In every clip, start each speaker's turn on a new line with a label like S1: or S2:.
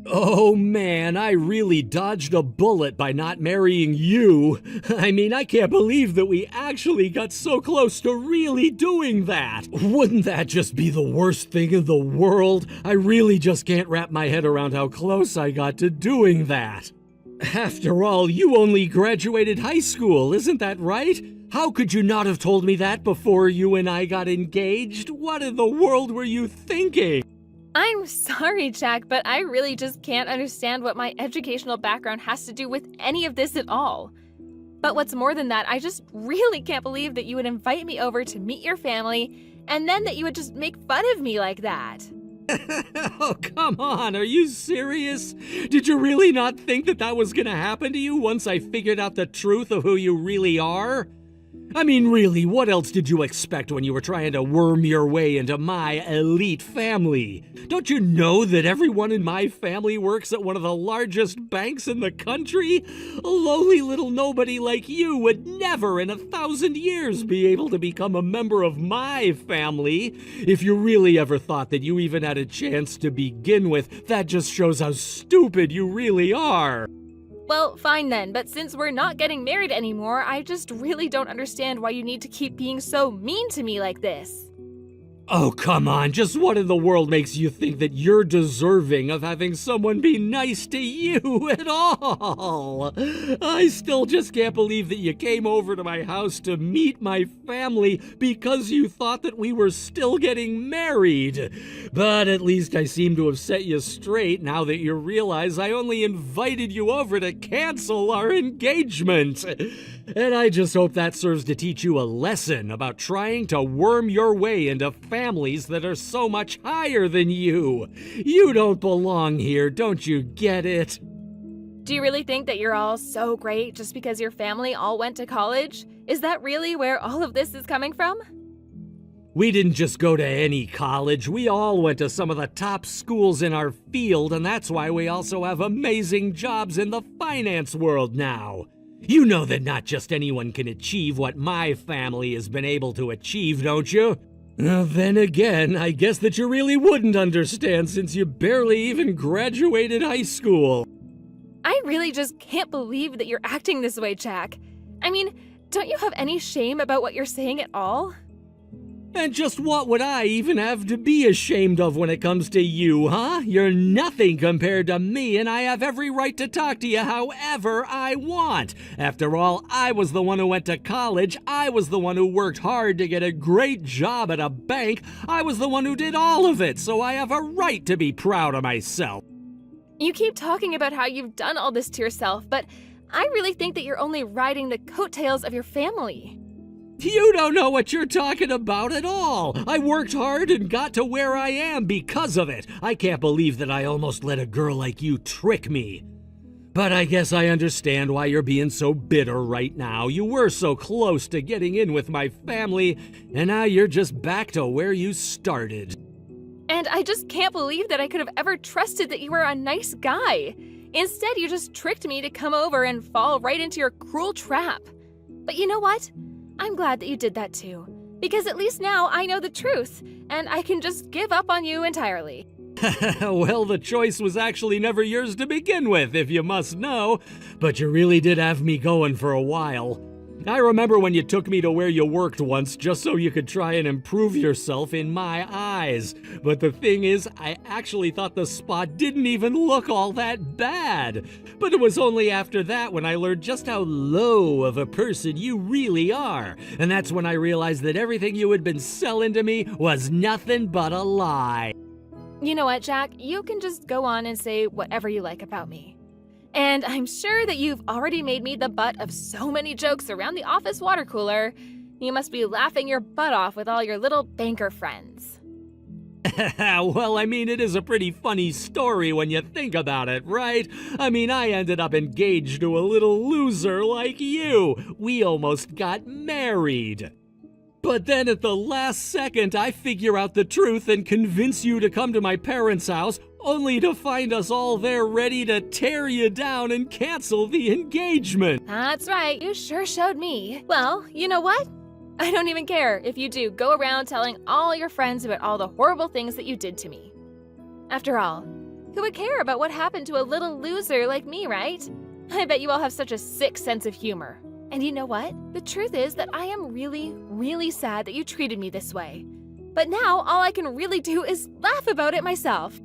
S1: Oh man, I really dodged a bullet by not marrying you. I mean, I can't believe that we actually got so close to really doing that. Wouldn't that just be the worst thing in the world? I really just can't wrap my head around how close I got to doing that. After all, you only graduated high school, isn't that right? How could you not have told me that before you and I got engaged? What in the world were you thinking?
S2: I'm sorry, Jack, but I really just can't understand what my educational background has to do with any of this at all. But what's more than that, I just really can't believe that you would invite me over to meet your family and then that you would just make fun of me like that.
S1: Oh, come on, are you serious? Did you really not think that that was gonna happen to you once I figured out the truth of who you really are? I mean, really, what else did you expect when you were trying to worm your way into my elite family? Don't you know that everyone in my family works at one of the largest banks in the country? A lowly little nobody like you would never in 1,000 years be able to become a member of my family. If you really ever thought that you even had a chance to begin with, that just shows how stupid you really are.
S2: Well, fine then, but since we're not getting married anymore, I just really don't understand why you need to keep being so mean to me like this.
S1: Oh, come on, just what in the world makes you think that you're deserving of having someone be nice to you at all? I still just can't believe that you came over to my house to meet my family because you thought that we were still getting married. But at least I seem to have set you straight now that you realize I only invited you over to cancel our engagement. And I just hope that serves to teach you a lesson about trying to worm your way into families that are so much higher than you. You don't belong here, don't you get it?
S2: Do you really think that you're all so great just because your family all went to college? Is that really where all of this is coming from?
S1: We didn't just go to any college. We all went to some of the top schools in our field, and that's why we also have amazing jobs in the finance world now. You know that not just anyone can achieve what my family has been able to achieve, don't you? Then again, I guess that you really wouldn't understand since you barely even graduated high school.
S2: I really just can't believe that you're acting this way, Jack. I mean, don't you have any shame about what you're saying at all?
S1: And just what would I even have to be ashamed of when it comes to you, huh? You're nothing compared to me, and I have every right to talk to you however I want. After all, I was the one who went to college. I was the one who worked hard to get a great job at a bank. I was the one who did all of it, so I have a right to be proud of myself.
S2: You keep talking about how you've done all this to yourself, but I really think that you're only riding the coattails of your family.
S1: You don't know what you're talking about at all. I worked hard and got to where I am because of it. I can't believe that I almost let a girl like you trick me. But I guess I understand why you're being so bitter right now. You were so close to getting in with my family, and now you're just back to where you started.
S2: And I just can't believe that I could have ever trusted that you were a nice guy. Instead, you just tricked me to come over and fall right into your cruel trap. But you know what? I'm glad that you did that too, because at least now I know the truth, and I can just give up on you entirely.
S1: Well, the choice was actually never yours to begin with, if you must know, but you really did have me going for a while. I remember when you took me to where you worked once just so you could try and improve yourself in my eyes. But the thing is, I actually thought the spot didn't even look all that bad. But it was only after that when I learned just how low of a person you really are. And that's when I realized that everything you had been selling to me was nothing but a lie.
S2: You know what, Jack? You can just go on and say whatever you like about me. And I'm sure that you've already made me the butt of so many jokes around the office water cooler. You must be laughing your butt off with all your little banker friends.
S1: Well, I mean, it is a pretty funny story when you think about it, right? I mean, I ended up engaged to a little loser like you. We almost got married. But then at the last second, I figure out the truth and convince you to come to my parents' house, only to find us all there ready to tear you down and cancel the engagement.
S2: That's right, you sure showed me. Well, you know what? I don't even care if you do go around telling all your friends about all the horrible things that you did to me. After all, who would care about what happened to a little loser like me, right? I bet you all have such a sick sense of humor. And you know what? The truth is that I am really, really sad that you treated me this way. But now all I can really do is laugh about it myself.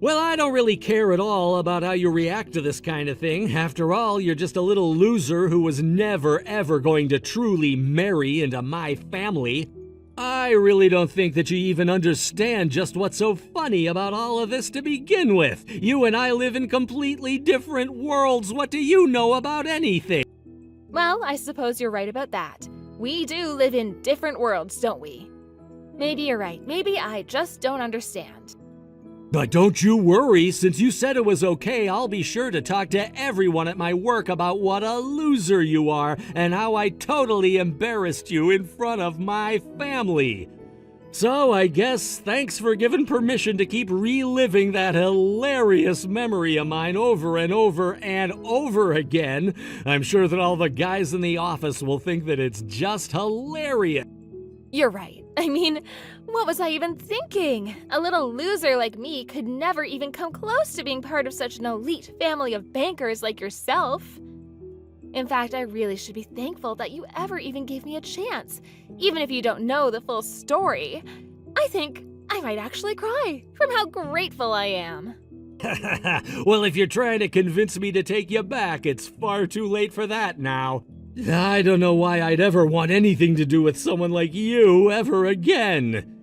S1: Well, I don't really care at all about how you react to this kind of thing. After all, you're just a little loser who was never, ever going to truly marry into my family. I really don't think that you even understand just what's so funny about all of this to begin with. You and I live in completely different worlds. What do you know about anything?
S2: Well, I suppose you're right about that. We do live in different worlds, don't we? Maybe you're right. Maybe I just don't understand.
S1: But don't you worry, since you said it was okay, I'll be sure to talk to everyone at my work about what a loser you are and how I totally embarrassed you in front of my family. So I guess thanks for giving permission to keep reliving that hilarious memory of mine over and over and over again. I'm sure that all the guys in the office will think that it's just hilarious.
S2: You're right. I mean, what was I even thinking? A little loser like me could never even come close to being part of such an elite family of bankers like yourself. In fact, I really should be thankful that you ever even gave me a chance, even if you don't know the full story. I think I might actually cry from how grateful I am.
S1: Well, if you're trying to convince me to take you back, it's far too late for that now. I don't know why I'd ever want anything to do with someone like you ever again.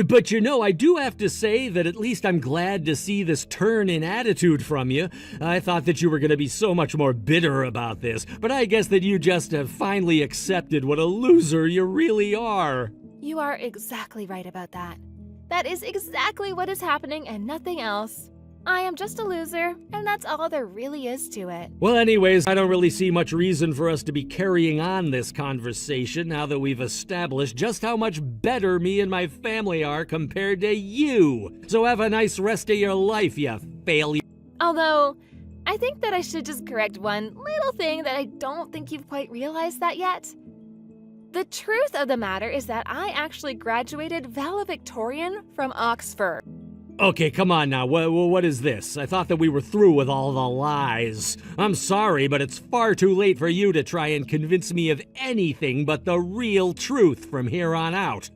S1: But you know, I do have to say that at least I'm glad to see this turn in attitude from you. I thought that you were going to be so much more bitter about this, but I guess that you just have finally accepted what a loser you really are.
S2: You are exactly right about that. That is exactly what is happening and nothing else. I am just a loser, and that's all there really is to it.
S1: Well, anyways, I don't really see much reason for us to be carrying on this conversation now that we've established just how much better me and my family are compared to you. So have a nice rest of your life, you failure.
S2: Although, I think that I should just correct one little thing that I don't think you've quite realized that yet. The truth of the matter is that I actually graduated valedictorian from Oxford.
S1: Okay, come on now, what is this? I thought that we were through with all the lies. I'm sorry, but it's far too late for you to try and convince me of anything but the real truth from here on out.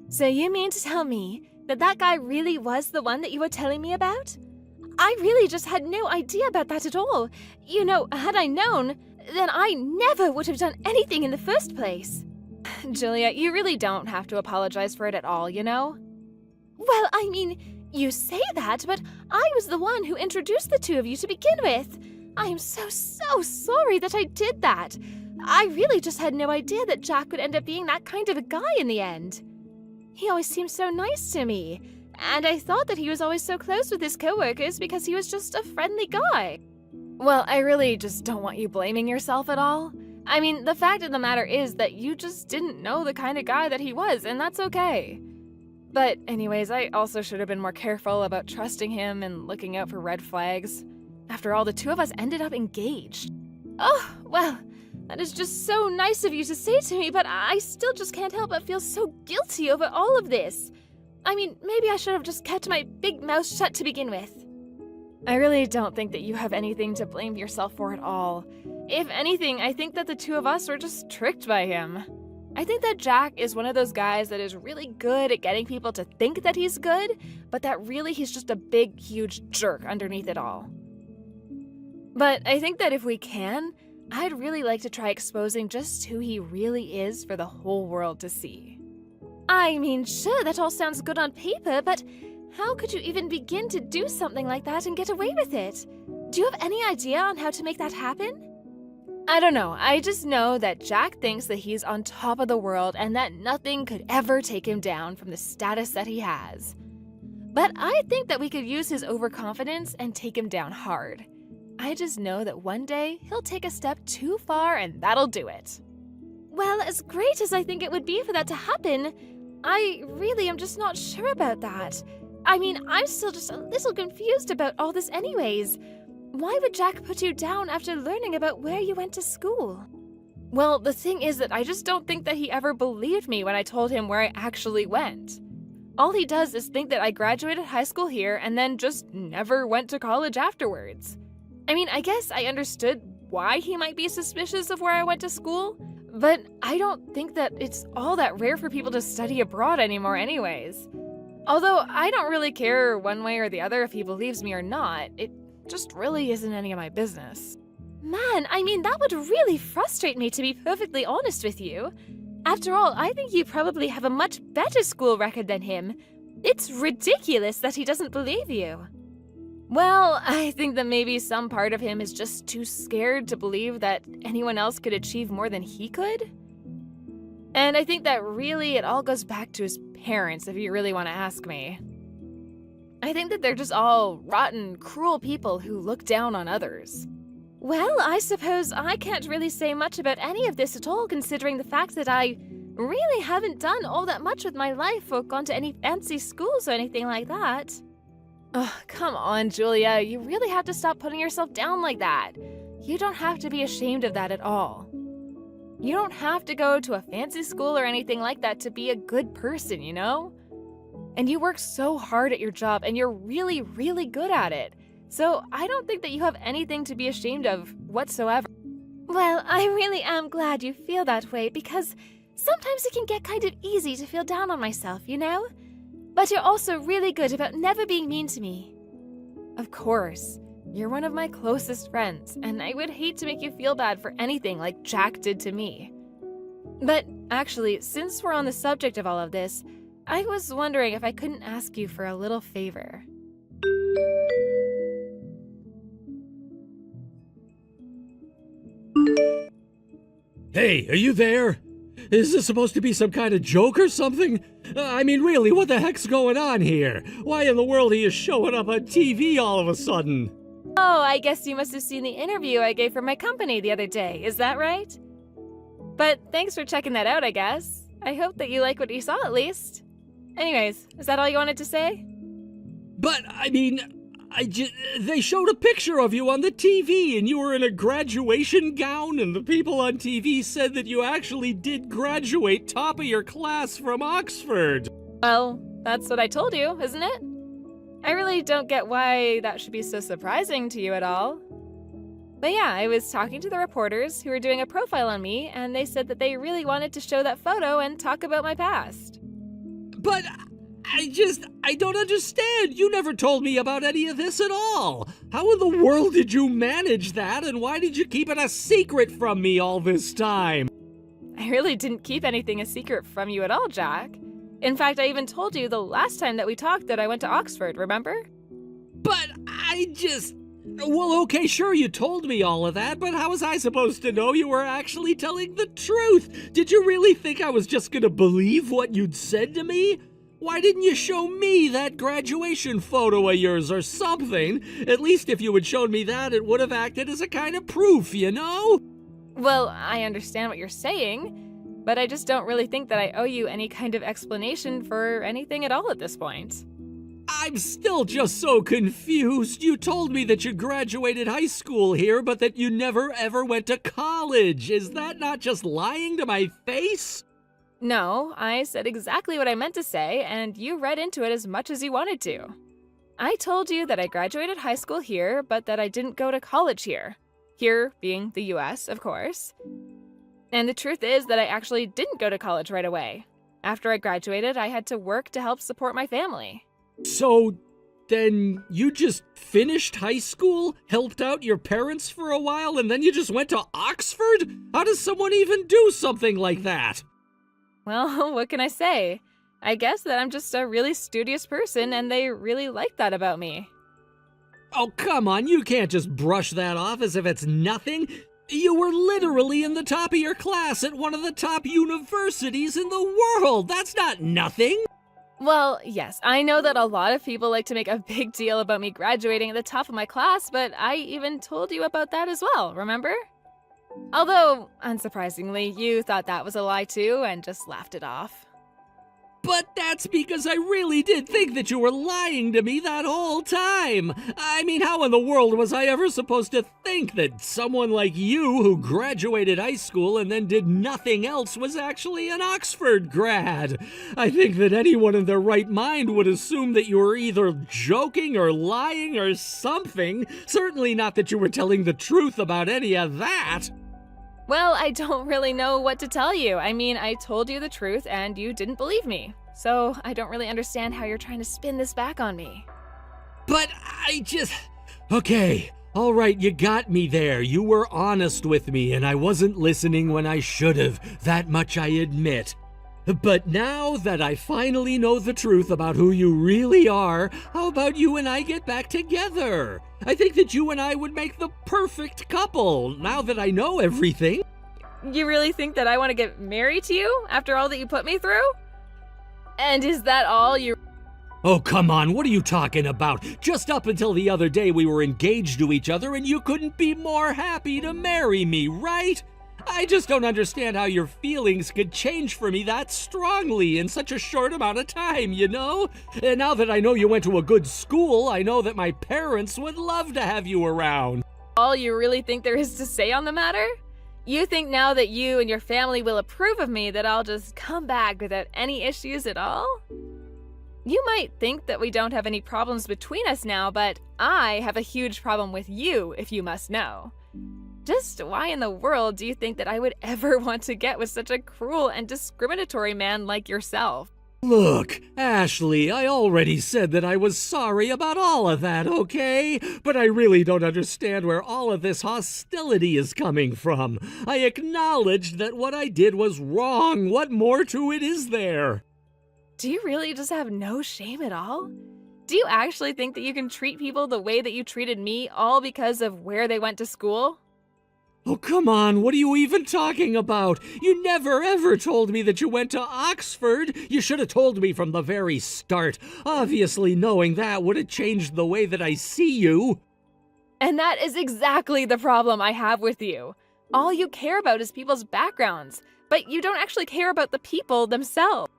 S2: So you mean to tell me that that guy really was the one that you were telling me about? I really just had no idea about that at all. You know, had I known, then I never would have done anything in the first place. Julia, you really don't have to apologize for it at all, you know? Well, I mean, you say that, but I was the one who introduced the two of you to begin with. I am so sorry that I did that. I really just had no idea that Jack would end up being that kind of a guy in the end. He always seemed so nice to me, and I thought that he was always so close with his coworkers because he was just a friendly guy. Well, I really just don't want you blaming yourself at all. I mean, the fact of the matter is that you just didn't know the kind of guy that he was, and that's okay. But anyways, I also should have been more careful about trusting him and looking out for red flags. After all, the two of us ended up engaged. Oh, well, that is just so nice of you to say to me, but I still just can't help but feel so guilty over all of this. I mean, maybe I should have just kept my big mouth shut to begin with. I really don't think that you have anything to blame yourself for at all. If anything, I think that the two of us were just tricked by him. I think that Jack is one of those guys that is really good at getting people to think that he's good, but that really he's just a big, huge jerk underneath it all. But I think that if we can, I'd really like to try exposing just who he really is for the whole world to see. I mean, sure, that all sounds good on paper, but how could you even begin to do something like that and get away with it? Do you have any idea on how to make that happen? I don't know. I just know that Jack thinks that he's on top of the world and that nothing could ever take him down from the status that he has. But I think that we could use his overconfidence and take him down hard. I just know that one day he'll take a step too far and that'll do it. Well, as great as I think it would be for that to happen, I really am just not sure about that. I mean, I'm still just a little confused about all this anyways. Why would Jack put you down after learning about where you went to school? Well, the thing is that I just don't think that he ever believed me when I told him where I actually went. All he does is think that I graduated high school here and then just never went to college afterwards. I mean, I guess I understood why he might be suspicious of where I went to school, but I don't think that it's all that rare for people to study abroad anymore anyways. Although I don't really care one way or the other if he believes me or not, it just really isn't any of my business. Man, I mean, that would really frustrate me, to be perfectly honest with you. After all, I think you probably have a much better school record than him. It's ridiculous that he doesn't believe you. Well, I think that maybe some part of him is just too scared to believe that anyone else could achieve more than he could. And I think that really it all goes back to his parents, if you really want to ask me. I think that they're just all rotten, cruel people who look down on others. Well, I suppose I can't really say much about any of this at all, considering the fact that I really haven't done all that much with my life or gone to any fancy schools or anything like that. Oh, come on, Julia. You really have to stop putting yourself down like that. You don't have to be ashamed of that at all. You don't have to go to a fancy school or anything like that to be a good person, you know? And you work so hard at your job, and you're really, really good at it. So I don't think that you have anything to be ashamed of whatsoever. Well, I really am glad you feel that way, because sometimes it can get kind of easy to feel down on myself, you know? But you're also really good about never being mean to me. Of course, you're one of my closest friends, and I would hate to make you feel bad for anything like Jack did to me. But actually, since we're on the subject of all of this, I was wondering if I couldn't ask you for a little favor.
S1: Hey, are you there? Is this supposed to be some kind of joke or something? I mean, really, what the heck's going on here? Why in the world are you showing up on TV all of a sudden?
S2: Oh, I guess you must have seen the interview I gave for my company the other day, is that right? But thanks for checking that out, I guess. I hope that you like what you saw at least. Anyways, is that all you wanted to say?
S1: But, I mean, they showed a picture of you on the TV, and you were in a graduation gown, and the people on TV said that you actually did graduate top of your class from Oxford.
S2: Well, that's what I told you, isn't it? I really don't get why that should be so surprising to you at all. But yeah, I was talking to the reporters who were doing a profile on me, and they said that they really wanted to show that photo and talk about my past.
S1: But I don't understand. You never told me about any of this at all. How in the world did you manage that, and why did you keep it a secret from me all this time?
S2: I really didn't keep anything a secret from you at all, Jack. In fact, I even told you the last time that we talked that I went to Oxford, remember?
S1: But well, okay, sure, you told me all of that, but how was I supposed to know you were actually telling the truth? Did you really think I was just gonna believe what you'd said to me? Why didn't you show me that graduation photo of yours or something? At least if you had shown me that, it would have acted as a kind of proof, you know?
S2: Well, I understand what you're saying, but I just don't really think that I owe you any kind of explanation for anything at all at this point.
S1: I'm still just so confused. You told me that you graduated high school here, but that you never ever went to college. Is that not just lying to my face?
S2: No, I said exactly what I meant to say, and you read into it as much as you wanted to. I told you that I graduated high school here, but that I didn't go to college here. Here being the US, of course. And the truth is that I actually didn't go to college right away. After I graduated, I had to work to help support my family.
S1: So, then you just finished high school, helped out your parents for a while, and then you just went to Oxford? How does someone even do something like that?
S2: Well, what can I say? I guess that I'm just a really studious person, and they really like that about me.
S1: Oh, come on, you can't just brush that off as if it's nothing. You were literally in the top of your class at one of the top universities in the world. That's not nothing.
S2: Well, yes, I know that a lot of people like to make a big deal about me graduating at the top of my class, but I even told you about that as well, remember? Although, unsurprisingly, you thought that was a lie too and just laughed it off.
S1: But that's because I really did think that you were lying to me that whole time. I mean, how in the world was I ever supposed to think that someone like you, who graduated high school and then did nothing else, was actually an Oxford grad? I think that anyone in their right mind would assume that you were either joking or lying or something. Certainly not that you were telling the truth about any of that.
S2: Well, I don't really know what to tell you. I mean, I told you the truth and you didn't believe me. So I don't really understand how you're trying to spin this back on me.
S1: But Okay, all right, you got me there. You were honest with me, and I wasn't listening when I should have. That much I admit. But now that I finally know the truth about who you really are, how about you and I get back together? I think that you and I would make the perfect couple, now that I know everything.
S2: You really think that I want to get married to you after all that you put me through? And is that all you...
S1: Oh, come on, what are you talking about? Just up until the other day we were engaged to each other and you couldn't be more happy to marry me, right? I just don't understand how your feelings could change for me that strongly in such a short amount of time, you know? And now that I know you went to a good school, I know that my parents would love to have you around.
S2: All you really think there is to say on the matter? You think now that you and your family will approve of me that I'll just come back without any issues at all? You might think that we don't have any problems between us now, but I have a huge problem with you, if you must know. Just why in the world do you think that I would ever want to get with such a cruel and discriminatory man like yourself?
S1: Look, Ashley, I already said that I was sorry about all of that, okay? But I really don't understand where all of this hostility is coming from. I acknowledged that what I did was wrong. What more to it is there?
S2: Do you really just have no shame at all? Do you actually think that you can treat people the way that you treated me all because of where they went to school?
S1: Oh, come on, what are you even talking about? You never ever told me that you went to Oxford. You should have told me from the very start. Obviously, knowing that would have changed the way that I see you.
S2: And that is exactly the problem I have with you. All you care about is people's backgrounds, but you don't actually care about the people themselves.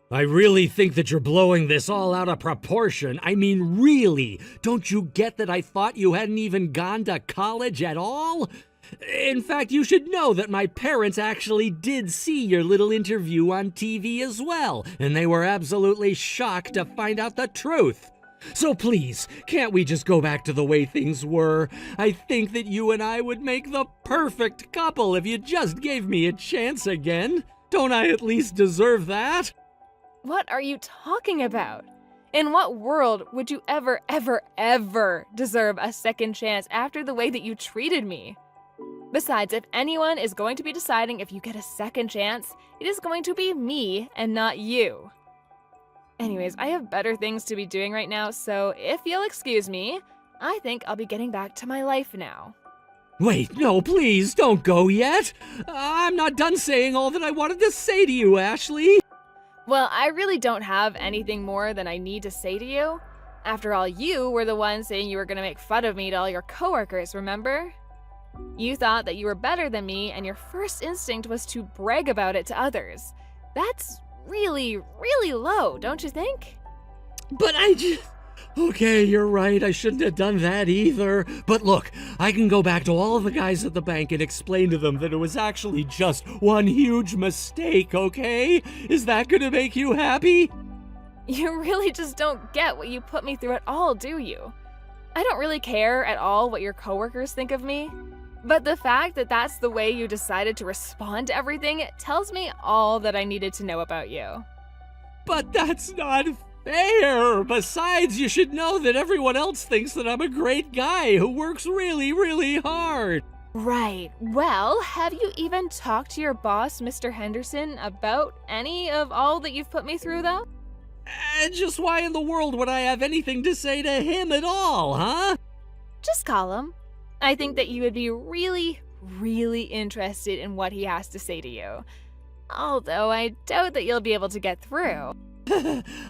S1: I really think that you're blowing this all out of proportion. I mean, really. Don't you get that I thought you hadn't even gone to college at all? In fact, you should know that my parents actually did see your little interview on TV as well, and they were absolutely shocked to find out the truth. So please, can't we just go back to the way things were? I think that you and I would make the perfect couple if you just gave me a chance again. Don't I at least deserve that?
S2: What are you talking about? In what world would you ever deserve a second chance after the way that you treated me? Besides, if anyone is going to be deciding if you get a second chance, it is going to be me and not you. Anyways, I have better things to be doing right now, so if you'll excuse me, I think I'll be getting back to my life now.
S1: Wait, no, please, don't go yet. I'm not done saying all that I wanted to say to you, Ashley.
S2: Well, I really don't have anything more than I need to say to you. After all, you were the one saying you were going to make fun of me to all your coworkers, remember? You thought that you were better than me, and your first instinct was to brag about it to others. That's really low, don't you think?
S1: But Okay, you're right, I shouldn't have done that either. But look, I can go back to all the guys at the bank and explain to them that it was actually just one huge mistake, okay? Is that gonna make you happy?
S2: You really just don't get what you put me through at all, do you? I don't really care at all what your coworkers think of me. But the fact that that's the way you decided to respond to everything tells me all that I needed to know about you.
S1: But that's not fair! Besides, you should know that everyone else thinks that I'm a great guy who works really hard.
S2: Right. Well, have you even talked to your boss, Mr. Henderson, about any of all that you've put me through, though?
S1: And just why in the world would I have anything to say to him at all, huh?
S2: Just call him. I think that you would be really interested in what he has to say to you. Although I doubt that you'll be able to get through.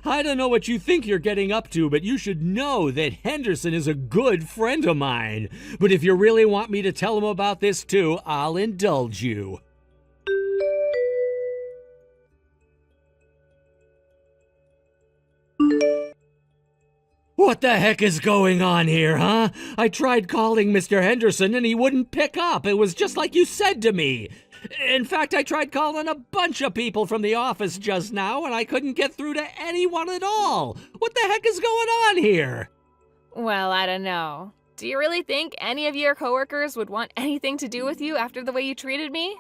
S1: I don't know what you think you're getting up to, but you should know that Henderson is a good friend of mine. But if you really want me to tell him about this too, I'll indulge you. What the heck is going on here, huh? I tried calling Mr. Henderson and he wouldn't pick up. It was just like you said to me. In fact, I tried calling a bunch of people from the office just now and I couldn't get through to anyone at all. What the heck is going on here?
S2: Well, I don't know. Do you really think any of your coworkers would want anything to do with you after the way you treated me?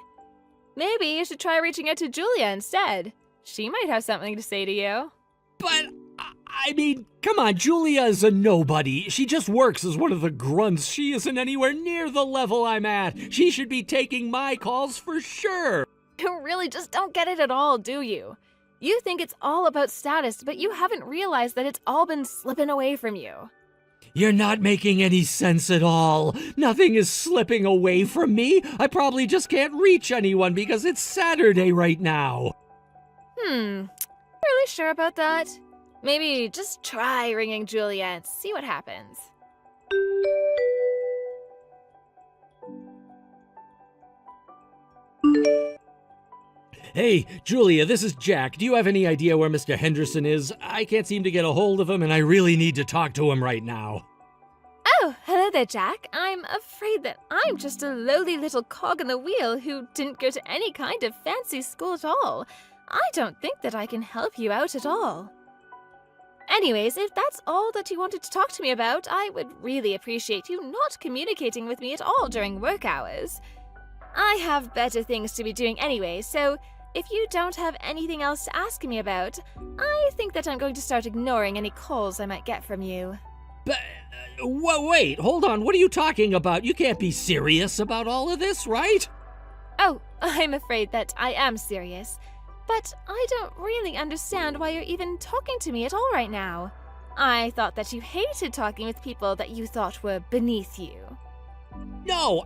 S2: Maybe you should try reaching out to Julia instead. She might have something to say to you.
S1: But, I mean, come on, Julia is a nobody. She just works as one of the grunts. She isn't anywhere near the level I'm at. She should be taking my calls for sure.
S2: You really just don't get it at all, do you? You think it's all about status, but you haven't realized that it's all been slipping away from you.
S1: You're not making any sense at all. Nothing is slipping away from me. I probably just can't reach anyone because it's Saturday right now.
S2: Really sure about that? Maybe just try ringing Julia and see what happens.
S1: Hey, Julia, this is Jack. Do you have any idea where Mr. Henderson is? I can't seem to get a hold of him and I really need to talk to him right now.
S2: Oh, hello there, Jack. I'm afraid that I'm just a lowly little cog in the wheel who didn't go to any kind of fancy school at all. I don't think that I can help you out at all. Anyways, if that's all that you wanted to talk to me about, I would really appreciate you not communicating with me at all during work hours. I have better things to be doing anyway, so if you don't have anything else to ask me about, I think that I'm going to start ignoring any calls I might get from you.
S1: But, wait, hold on. What are you talking about? You can't be serious about all of this, right?
S2: Oh, I'm afraid that I am serious. But I don't really understand why you're even talking to me at all right now. I thought that you hated talking with people that you thought were beneath you.
S1: No,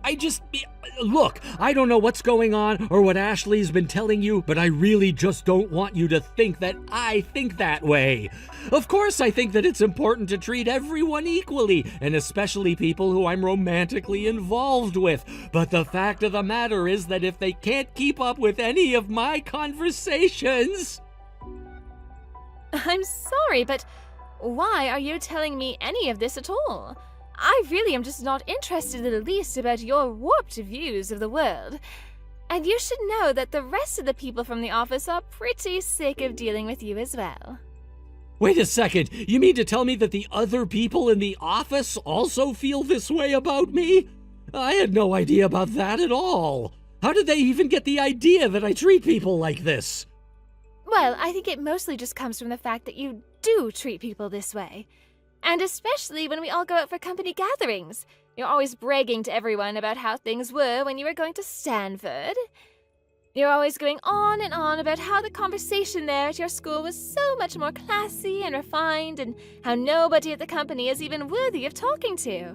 S1: look, I don't know what's going on or what Ashley's been telling you, but I really just don't want you to think that I think that way. Of course, I think that it's important to treat everyone equally, and especially people who I'm romantically involved with. But the fact of the matter is that if they can't keep up with any of my conversations...
S2: I'm sorry, but why are you telling me any of this at all? I really am just not interested in the least about your warped views of the world. And you should know that the rest of the people from the office are pretty sick of dealing with you as well.
S1: Wait a second, you mean to tell me that the other people in the office also feel this way about me? I had no idea about that at all. How did they even get the idea that I treat people like this?
S2: Well, I think it mostly just comes from the fact that you do treat people this way. And especially when we all go out for company gatherings. You're always bragging to everyone about how things were when you were going to Stanford. You're always going on and on about how the conversation there at your school was so much more classy and refined, and how nobody at the company is even worthy of talking to.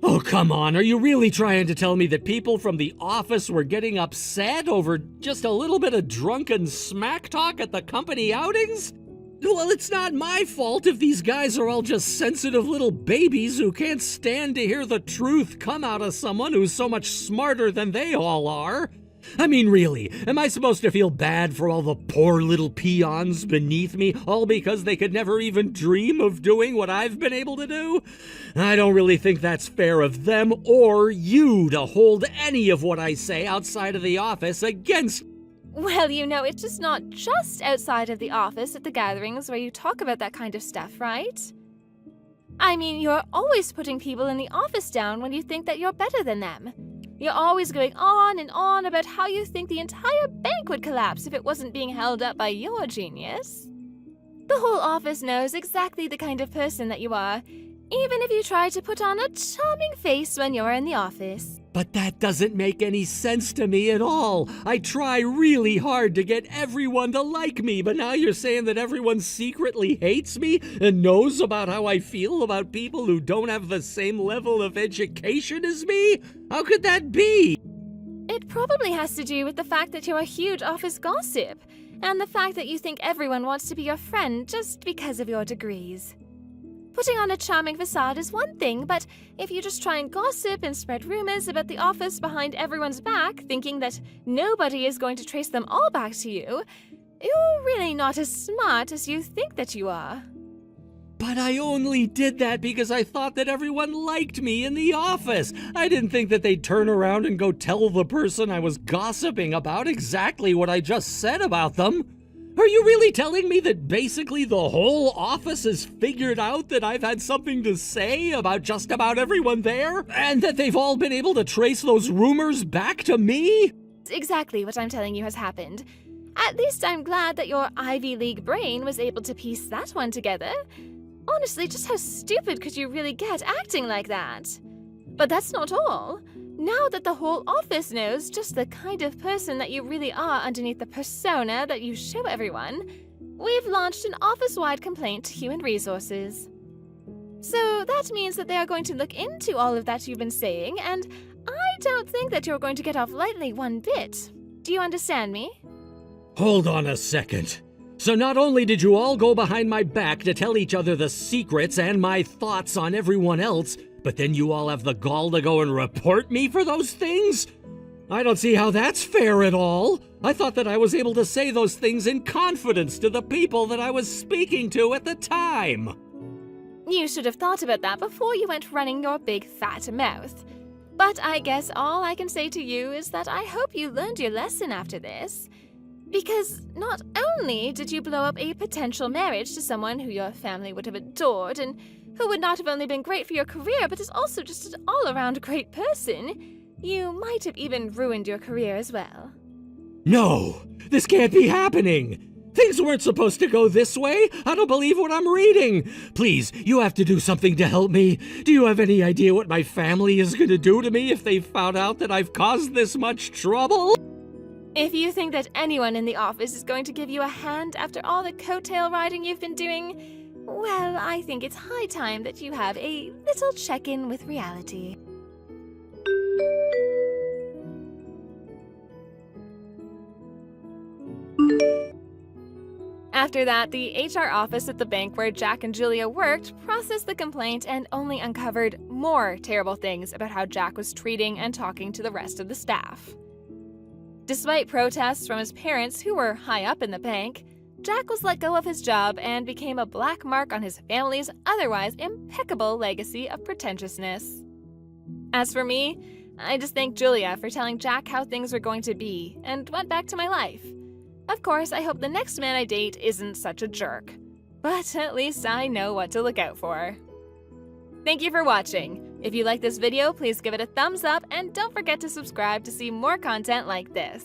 S1: Oh, come on. Are you really trying to tell me that people from the office were getting upset over just a little bit of drunken smack talk at the company outings? Well, it's not my fault if these guys are all just sensitive little babies who can't stand to hear the truth come out of someone who's so much smarter than they all are. I mean, really, am I supposed to feel bad for all the poor little peons beneath me, all because they could never even dream of doing what I've been able to do? I don't really think that's fair of them or you to hold any of what I say outside of the office against.
S2: Well, you know, it's just not just outside of the office at the gatherings where you talk about that kind of stuff, right? I mean, you're always putting people in the office down when you think that you're better than them. You're always going on and on about how you think the entire bank would collapse if it wasn't being held up by your genius. The whole office knows exactly the kind of person that you are, even if you try to put on a charming face when you're in the office.
S1: But that doesn't make any sense to me at all. I try really hard to get everyone to like me, but now you're saying that everyone secretly hates me and knows about how I feel about people who don't have the same level of education as me? How could that be?
S2: It probably has to do with the fact that you're a huge office gossip, and the fact that you think everyone wants to be your friend just because of your degrees. Putting on a charming facade is one thing, but if you just try and gossip and spread rumors about the office behind everyone's back, thinking that nobody is going to trace them all back to you, you're really not as smart as you think that you are.
S1: But I only did that because I thought that everyone liked me in the office. I didn't think that they'd turn around and go tell the person I was gossiping about exactly what I just said about them. Are you really telling me that basically the whole office has figured out that I've had something to say about just about everyone there? And that they've all been able to trace those rumors back to me?
S2: Exactly what I'm telling you has happened. At least I'm glad that your Ivy League brain was able to piece that one together. Honestly, just how stupid could you really get acting like that? But that's not all. Now that the whole office knows just the kind of person that you really are underneath the persona that you show everyone, we've launched an office-wide complaint to Human Resources. So that means that they are going to look into all of that you've been saying, and I don't think that you're going to get off lightly one bit. Do you understand me?
S1: Hold on a second. So not only did you all go behind my back to tell each other the secrets and my thoughts on everyone else, but then you all have the gall to go and report me for those things? I don't see how that's fair at all. I thought that I was able to say those things in confidence to the people that I was speaking to at the time.
S2: You should have thought about that before you went running your big fat mouth. But I guess all I can say to you is that I hope you learned your lesson after this. Because not only did you blow up a potential marriage to someone who your family would have adored and who would not have only been great for your career but is also just an all-around great person, you might have even ruined your career as well.
S1: No, this can't be happening. Things weren't supposed to go this way. I don't believe what I'm reading. Please, you have to do something to help me. Do you have any idea what my family is going to do to me if they found out that I've caused this much trouble?
S2: If you think that anyone in the office is going to give you a hand after all the coattail riding you've been doing, well, I think it's high time that you have a little check-in with reality. After that, the HR office at the bank where Jack and Julia worked processed the complaint and only uncovered more terrible things about how Jack was treating and talking to the rest of the staff. Despite protests from his parents, who were high up in the bank, Jack was let go of his job and became a black mark on his family's otherwise impeccable legacy of pretentiousness. As for me, I just thanked Julia for telling Jack how things were going to be and went back to my life. Of course, I hope the next man I date isn't such a jerk, but at least I know what to look out for. Thank you for watching. If you like this video, please give it a thumbs up and don't forget to subscribe to see more content like this.